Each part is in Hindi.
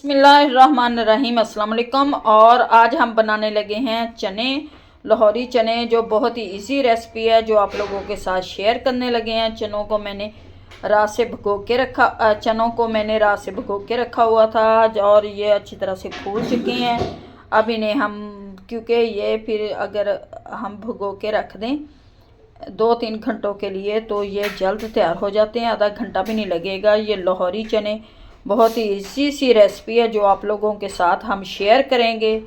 बिस्मिल्लाहिर्रहमानिर्रहीम अस्सलाम वालेकुम। और आज हम बनाने लगे हैं चने, लाहौरी चने, जो बहुत ही इजी रेसिपी है जो आप लोगों के साथ शेयर करने लगे हैं। चनों को मैंने रात से भिगो के रखा हुआ था और ये अच्छी तरह से फूल चुके हैं। अब इन्हें हम, क्योंकि ये फिर अगर हम भिगो के रख दें 2-3 घंटों के लिए तो ये जल्द तैयार हो जाते हैं, आधा घंटा भी नहीं लगेगा। ये लाहौरी चने बहुत ही इजी सी रेसिपी है जो आप लोगों के साथ हम शेयर करेंगे।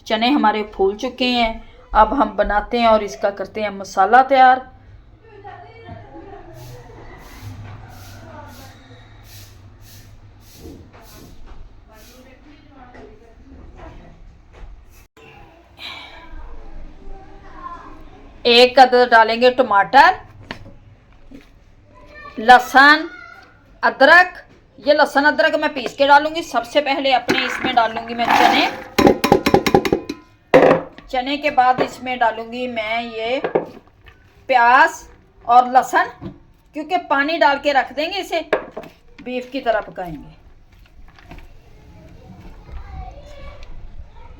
चने हमारे फूल चुके हैं, अब हम बनाते हैं और इसका करते हैं मसाला तैयार। एक कदर डालेंगे टमाटर, लहसुन, अदरक। ये लहसुन अदरक मैं पीस के डालूंगी। सबसे पहले अपने इसमें डालूंगी मैं चने के बाद इसमें डालूंगी मैं ये प्याज और लहसुन, क्योंकि पानी डाल के रख देंगे, इसे बीफ की तरह पकाएंगे।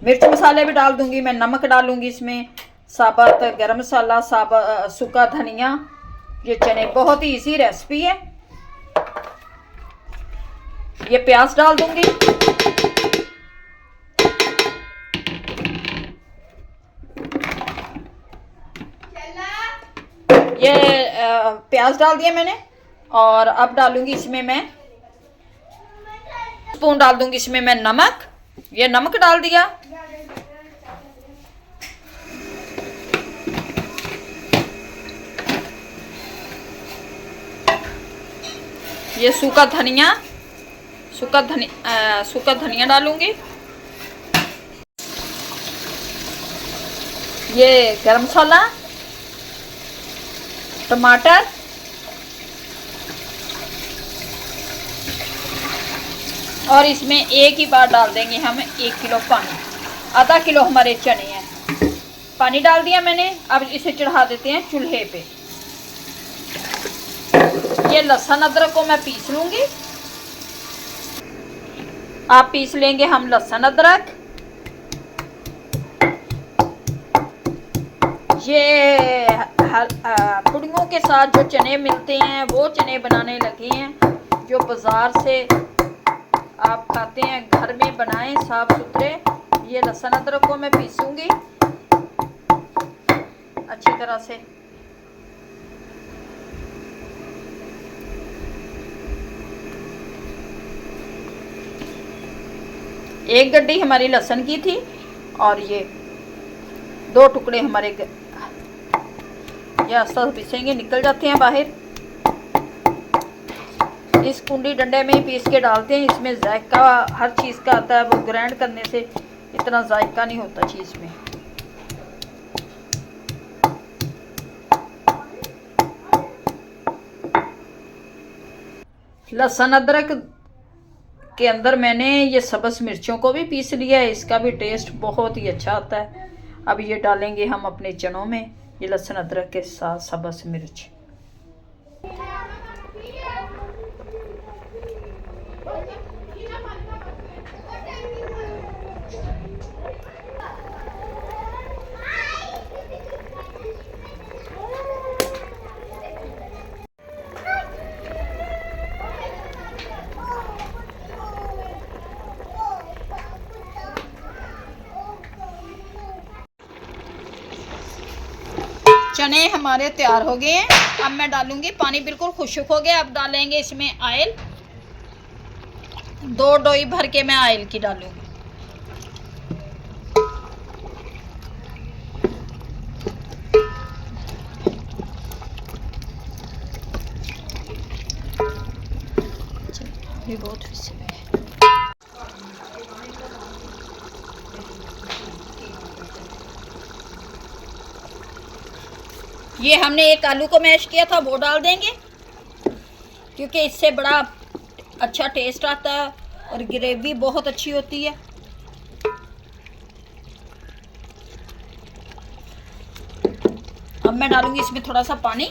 मिर्च मसाले भी डाल दूंगी मैं, नमक डालूंगी इसमें, साबुत गरम मसाला, सूखा धनिया। ये चने बहुत ही इजी रेसिपी है। ये प्याज डाल दूंगी, ये प्याज डाल दिया मैंने। और अब डालूंगी इसमें मैं स्पून डाल दूंगी इसमें मैं नमक। ये नमक डाल दिया। ये सूखा धनिया डालूंगी। ये गरम मसाला, टमाटर, और इसमें एक ही बार डाल देंगे हम 1 किलो पानी। आधा किलो हमारे चने हैं, पानी डाल दिया मैंने। अब इसे चढ़ा देते हैं चूल्हे पे। ये लहसुन अदरक को मैं पीस लूंगी। आप पीस लेंगे हम लहसुन अदरक। ये पुड़ियों के साथ जो चने मिलते हैं वो चने बनाने लगे हैं, जो बाजार से आप खाते हैं, घर में बनाएं साफ सुथरे। ये लहसुन अदरक को मैं पीसूंगी अच्छी तरह से। एक गड्डी हमारी लहसुन की थी और ये 2 टुकड़े हमारे ये आस्ता पीसेंगे, निकल जाते हैं बाहर। इस कुंडी डंडे में ही पीस के डालते हैं। इसमें जायका हर चीज़ का आता है, वो ग्राइंड करने से इतना जायका नहीं होता चीज़ में। लहसुन अदरक के अंदर मैंने ये सब्ज़ मिर्चों को भी पीस लिया है, इसका भी टेस्ट बहुत ही अच्छा आता है। अब ये डालेंगे हम अपने चनों में, ये लहसुन अदरक के साथ सब्ज़ मिर्च। चने हमारे तैयार हो गए हैं। अब मैं डालूंगी, पानी बिल्कुल खुश्क हो गया। अब डालेंगे इसमें ऑयल। 2 डोई भर के मैं ऑयल की डालूंगी। ये बहुत ये हमने एक आलू को मैश किया था, वो डाल देंगे, क्योंकि इससे बड़ा अच्छा टेस्ट आता है और ग्रेवी बहुत अच्छी होती है। अब मैं डालूंगी इसमें थोड़ा सा पानी।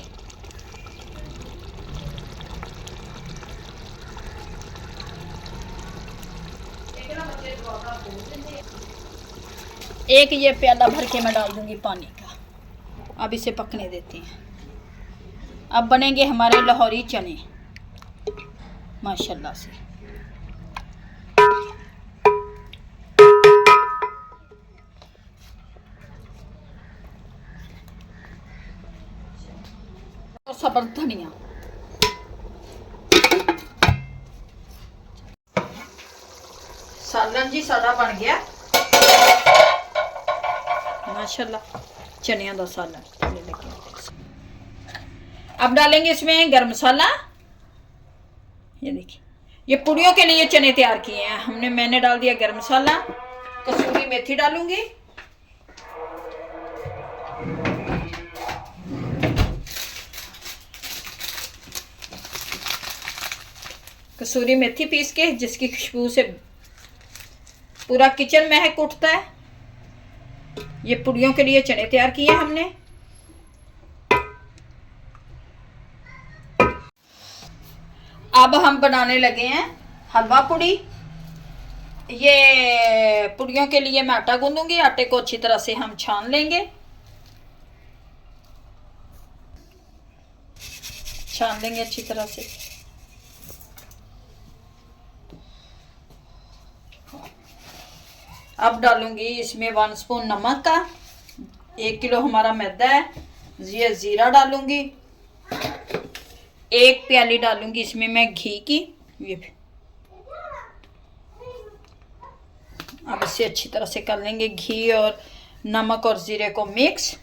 एक ये प्याला भर के मैं डाल दूंगी पानी का। अब इसे पकने देते हैं। अब बनेंगे हमारे लाहौरी चने माशाल्लाह से। और सब्र धनिया, सालन जी सादा बन गया माशाल्लाह, चनिया का सालन। अब डालेंगे इसमें गरम मसाला। ये देखिए, ये पूड़ियों के लिए चने तैयार किए हैं हमने। मैंने डाल दिया गरम मसाला। कसूरी मेथी डालूंगी, कसूरी मेथी पीस के, जिसकी खुशबू से पूरा किचन महक उठता है। ये पूड़ियों के लिए चने तैयार किए हमने। अब हम बनाने लगे हैं हलवा पूड़ी। ये पूड़ियों के लिए मैं आटा गूंदूंगी। आटे को अच्छी तरह से हम छान लेंगे, छान लेंगे अच्छी तरह से। अब डालूंगी इसमें 1 स्पून नमक का। 1 किलो हमारा मैदा है। ये जीरा डालूंगी। 1 प्याली डालूंगी इसमें मैं घी की। ये अब इसे अच्छी तरह से कर लेंगे, घी और नमक और जीरे को मिक्स।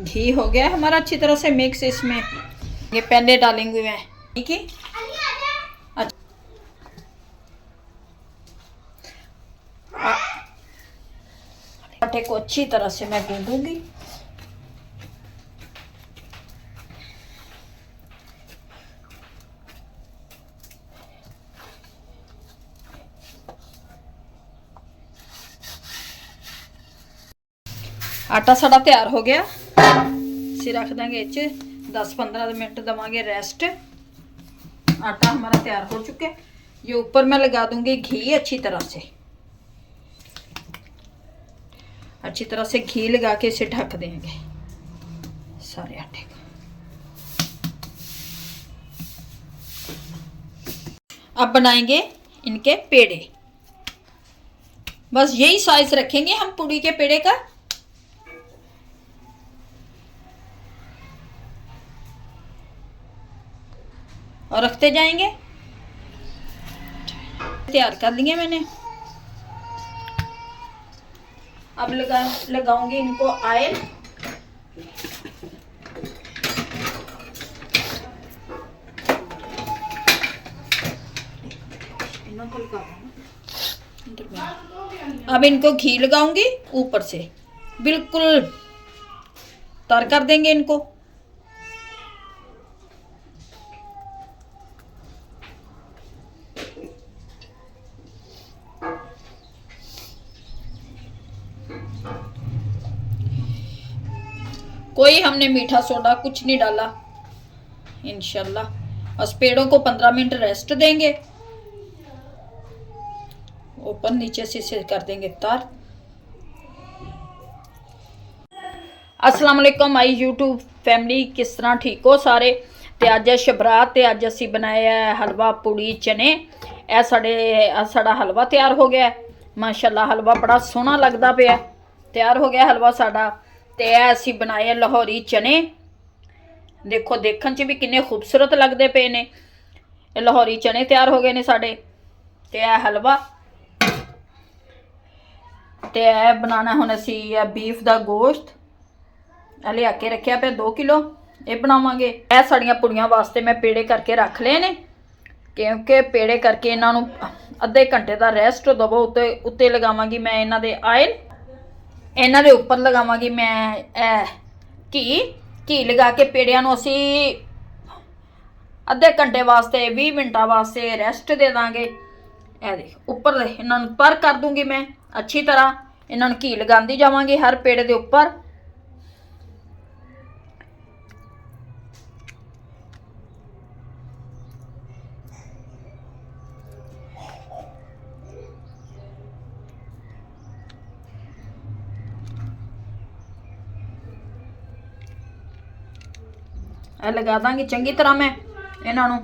घी हो गया हमारा अच्छी तरह से मिक्स। इसमें ये पहले डालेंगे मैं, ठीक है। आटे को अच्छी तरह से मैं गूंदूंगी। आटा साड़ा तैयार हो गया। इसे रख देंगे 10-15 मिनट देवांगे रेस्ट। आटा हमारा तैयार हो चुका है। ये ऊपर मैं लगा दूंगी घी अच्छी तरह से। अच्छी तरह से घी लगा के इसे ढक देंगे सारे आटे को। अब बनाएंगे इनके पेड़े। बस यही साइज रखेंगे हम पूड़ी के पेड़े का। और रखते जाएंगे। तैयार कर लिए मैंने। अब लगाऊंगी इनको ऑयल। अब इनको घी लगाऊंगी ऊपर से, बिल्कुल तर कर देंगे इनको। कोई हमने मीठा सोडा कुछ नहीं डाला इंशाल्लाह। बस पेड़ों को 15 मिनट रेस्ट देंगे। ऊपर नीचे से कर देंगे तार। अस्सलाम वालेकुम माई यूट्यूब फैमिली, किस तरह ठीक हो सारे। ते अज शबरात ते अज असी बनाया हलवा पूड़ी चने। ए साड़ा हलवा तैयार हो गया माशाल्लाह। हलवा बड़ा सोहना लगता पिया। तैयार हो गया हलवा साड़ा। ते असी बनाए लाहौरी चने। देखो देखने च भी किन्ने खूबसूरत लगते पे ने। लाहौरी चने तैयार हो गए ने साढ़े। ते हलवा ते बनाना हुण असी बीफ का गोश्त लिया के रखा पे 2 किलो। ये बनावांगे। साड़ियाँ पुड़ियाँ वास्ते मैं पेड़े करके रख ले ने। क्योंकि पेड़े करके इन्हों अद्धे घंटे का रेस्ट दवो। उत्ते उत्ते लगावांगी मैं इन्हां दे आयल, इन्हां दे उपर लगावांगी मैं घी। घी लगा के पेड़ियां नूं असी अद्धे घंटे वास्ते 20 मिनटां वास्ते रेस्ट दे दांगे। ए देख उपर इन्हां नूं पर कर दूंगी मैं अच्छी तरह। इन्हां नूं घी लगांदी जावांगी हर पेड़े दे उपर। लगा दांगी चंगी तरह मैं इन्हां नूं।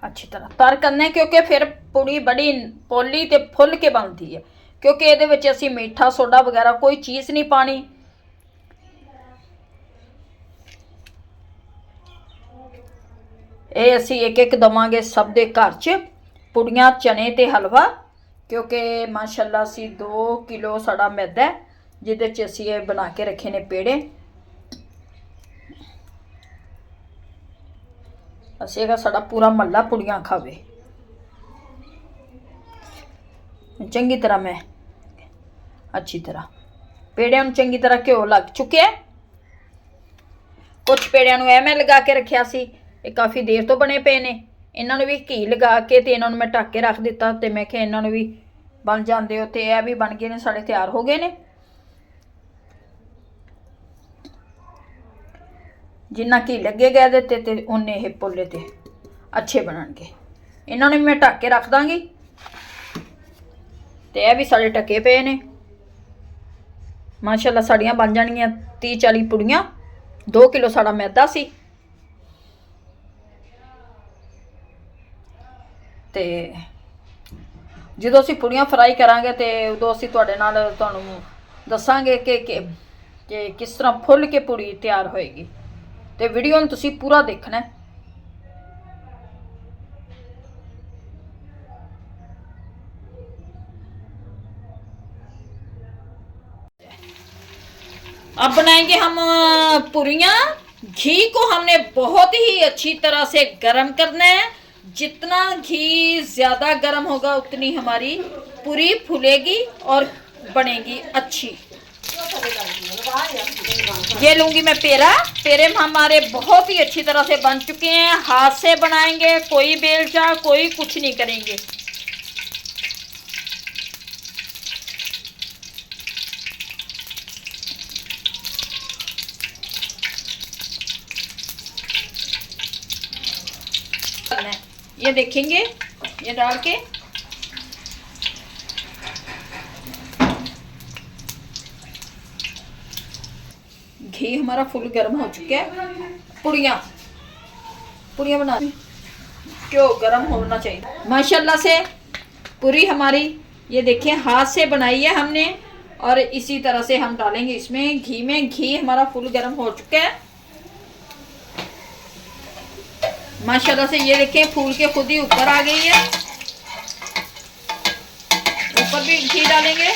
अच्छी तरह तर करने, क्योंकि फिर पूड़ी बड़ी पोली ते फुल के बनती है। क्योंकि ये विच असीं मीठा सोडा वगैरह कोई चीज़ नहीं पानी। ये असीं एक एक दवांगे सब दे घर च पुड़ियां चने ते हलवा। क्योंकि माशाअल्लाह असीं 2 किलो साड़ा मैदा है जिहदे च असीं ये बना के रखे ने पेड़े। असेगा साड़ा पूरा महल्ला पुड़ियां खावे। चंगी तरह मैं अच्छी तरह पेड़ियां नूं चंगी तरह घ्यो लग चुके है। कुछ पेड़ियां नूं मैं लगा के रखिया सी, ये काफ़ी देर तो बने पे ने। इन्हां नूं भी घी लगा के ते इन्हां नूं मैं ढक के रख दिता। ते मैं कि इन्हां नूं भी बन जांदे हो। ते यह भी बन गए ने, साढ़े तैयार हो गए ने। जिन्ना घी लगे गए दिते ते उन्ने ये पोले ते अच्छे बनणगे। इन्हां नूं मैं ढक के रख दांगी। ते यह भी साढ़े ढके पे ने। माशाअल्लाह साड़ियां बन जानियां 30-40 पुड़ियां। 2 किलो साड़ा मैदा सी। ते जो असीं पुड़ियां फ्राई करांगे तो उदों असीं तुहाडे नाल तुहानूं दसांगे कि किस तरह फुल के पुड़ी तैयार होएगी। तो वीडियो नूं तुसीं पूरा देखना है। अब बनाएंगे हम पुरियां। घी को हमने बहुत ही अच्छी तरह से गर्म करना है। जितना घी ज़्यादा गर्म होगा उतनी हमारी पूरी फूलेगी और बनेगी अच्छी। ये लूँगी मैं पेड़ा। पेड़े हमारे बहुत ही अच्छी तरह से बन चुके हैं। हाथ से बनाएंगे, कोई बेलचा कोई कुछ नहीं करेंगे। ये देखेंगे ये डाल के घी हमारा फुल गर्म हो चुका है। पुड़ियाँ बना, क्यों गर्म होना चाहिए। माशाल्लाह से पूरी हमारी ये देखिए हाथ से बनाई है हमने। और इसी तरह से हम डालेंगे इसमें घी में। घी हमारा फुल गर्म हो चुका है माशाल्लाह से। ये देखें फूल के खुद ही ऊपर आ गई है। ऊपर भी घी डालेंगे।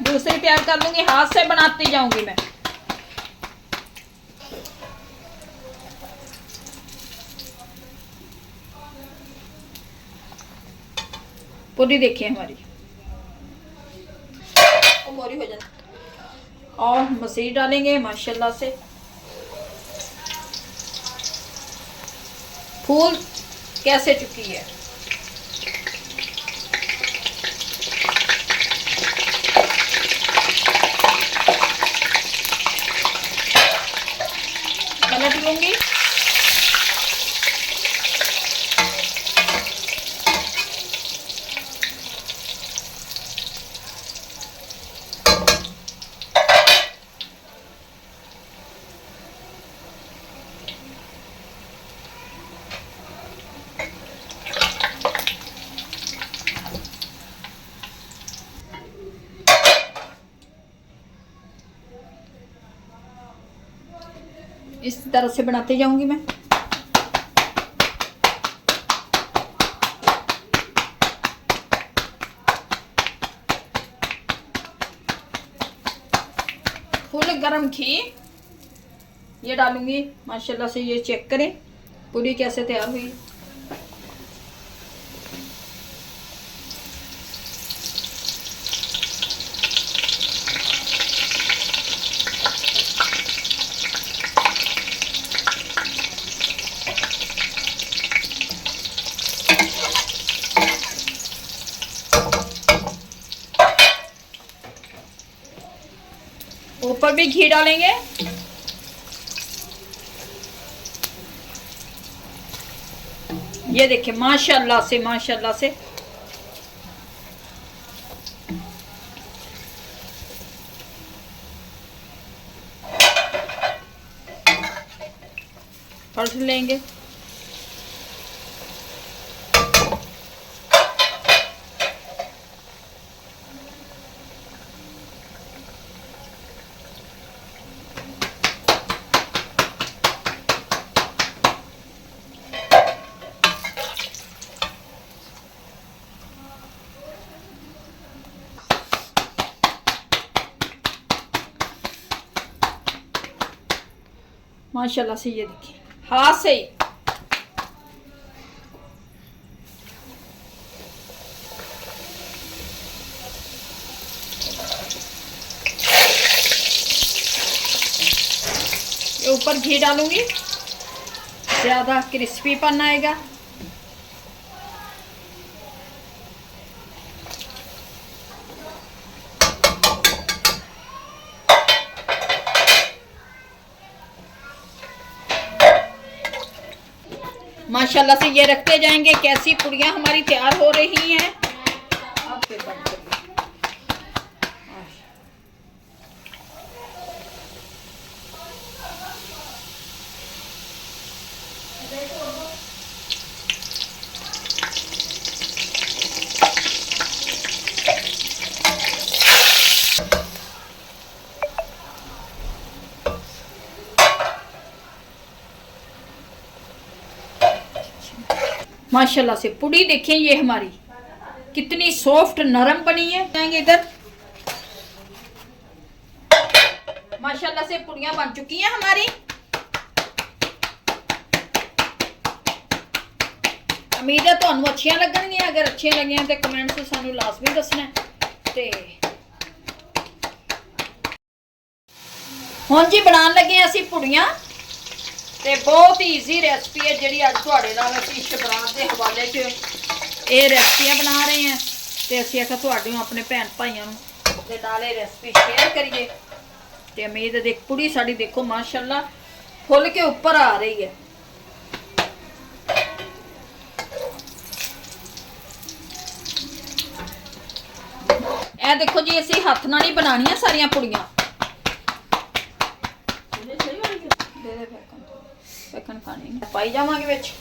दूसरी तैयार कर लूंगी, हाथ से बनाती जाऊंगी मैं। पूरी देखिए हमारी मोरी हो जाती। और मसीह डालेंगे माशाल्लाह से। फूल कैसे चुकी है। पलट लूंगी। इस तरह से बनाते जाऊंगी मैं। फुल गरम घी ये डालूंगी। माशाल्लाह से ये चेक करें पूरी कैसे तैयार हुई। ऊपर भी घी डालेंगे। ये देखिए माशाल्लाह से पलट लेंगे। माशाल्लाह से ये देखिए हाथ से ही ऊपर घी डालूंगी, ज्यादा क्रिस्पीपन आएगा। माशाल्लाह से ये रखते जाएंगे कैसी पुड़ियाँ हमारी तैयार हो रही हैं। अब फिर बंद करिए। माशाल्लाह से पुड़ी देखें ये हमारी कितनी सॉफ्ट नरम बनी है। जाएंगे इधर। माशाल्लाह से पुड़ियां बन चुकी हैं हमारी। उम्मीद है तुहानू अच्छियां लगणगियां। अगर अच्छियां लगियां तो कमेंट से सानू लाजमी दसना ते हुण जी बनान लगे असीं पुड़ियां ते बहुत ही ईजी रेसिपी है जिहड़ी अज तुहाडे नाल असीं शबरात दे हवाले च ये रेसिपियां बना रहे हैं ते असीं आखिया तुहाडे अपने भैन भाइयां नूं दे नाल ये रेसिपी शेयर करिए। ते उम्मीद है देख पुड़ी साडी देखो माशाल्लाह फुल के ऊपर आ रही है। ए देखो जी असीं हत्थ नाल ही बनाणियां सारियां पुड़ियां। पाई जावांगे विच।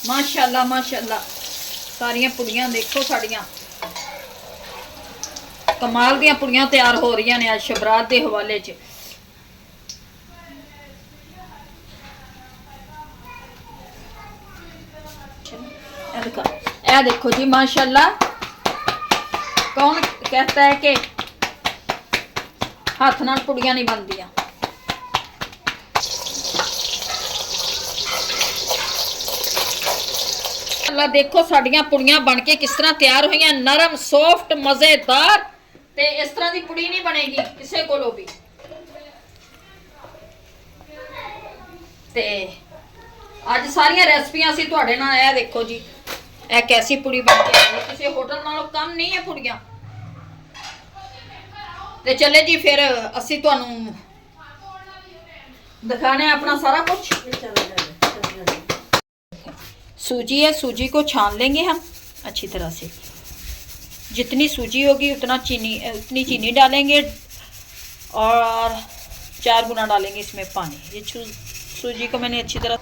माशाल्लाह माशाल्लाह सारियां पुड़ियां देखो साड़ियां कमाल दियां पुड़ियां तैयार हो रही ने अज शबरात के हवाले च। ए देखो जी माशाल्लाह कौन कहता है कि हाथ नाल पुड़ियां नहीं बनदियां। अल्लाह देखो साड़ियां पुड़ियां बन के किस तरह तैयार हुई, नरम सॉफ्ट मजेदार। ते इस तरह की पुड़ी नहीं बनेगी किसी कोलों भी। ते अज सारियां रेसिपियां असीं तुहाडे नाल ए देखो जी ए कैसी पुड़ी बन के आई है। किसी होटल नालों कम नहीं है पुड़ियां। ते चले जी फिर असी तुहानू दिखाने अपना सारा कुछ। सूजी है, सूजी को छान लेंगे हम अच्छी तरह से। जितनी सूजी होगी उतनी चीनी डालेंगे और 4 गुना डालेंगे इसमें पानी। ये सूजी को मैंने अच्छी तरह,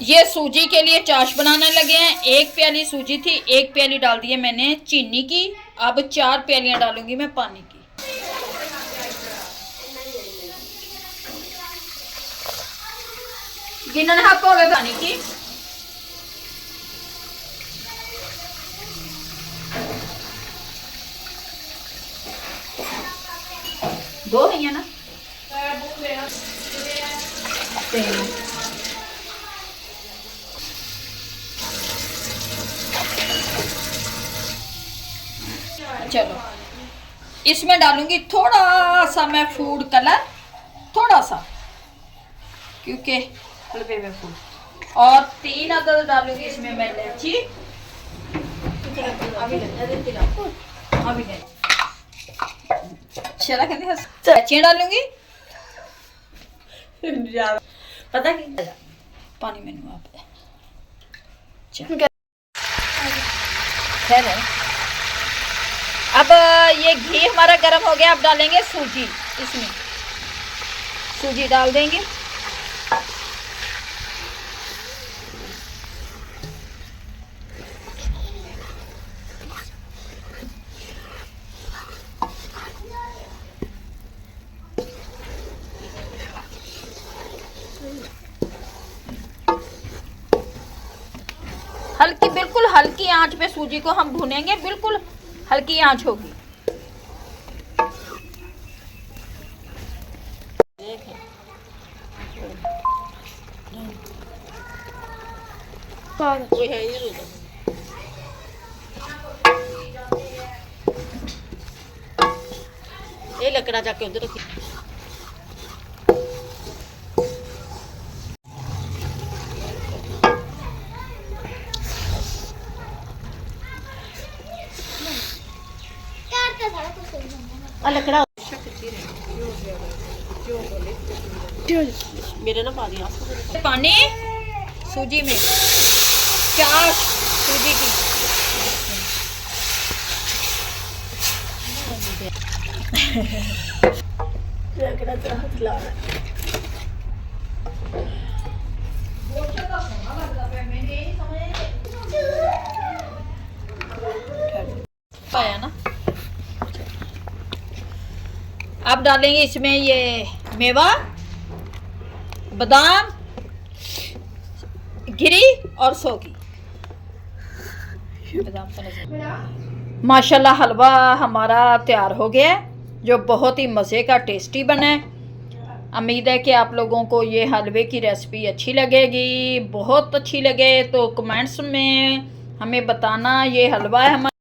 ये सूजी के लिए चाश बनाने लगे हैं। 1 प्याली सूजी थी, 1 प्याली डाल दी है मैंने चीनी की अब 4 प्यालियां डालूंगी मैं पानी की। गिनन हाफ होवे पानी की। दो है ना चलो इसमें डालूंगी थोड़ा सा मैं फूड कलर, थोड़ा सा, क्योंकि हलवे में फूड, और 3 अदद डालूंगी इसमें मैं इलायची। अभी नहीं चला कहते हैं इलायचियाँ डालूंगी। पता कि पानी में आप खैर है। अब ये घी हमारा गर्म हो गया, अब डालेंगे सूजी। इसमें सूजी डाल देंगे। हल्की, बिल्कुल हल्की आंच पे सूजी को हम भूनेंगे, बिल्कुल हल्की आंच होगी। ये लकड़ा जाके उधर रखी। लकड़ा मेरे ना पा दिया पानी सूजी में, चाश सूजी की। पाया ना। अब डालेंगे इसमें ये मेवा, बादाम, गिरी और सौगी। माशाल्लाह हलवा हमारा तैयार हो गया है, जो बहुत ही मज़े का टेस्टी बना है। उम्मीद है कि आप लोगों को ये हलवे की रेसिपी अच्छी लगेगी। बहुत अच्छी लगे तो कमेंट्स में हमें बताना। ये हलवा है हमारा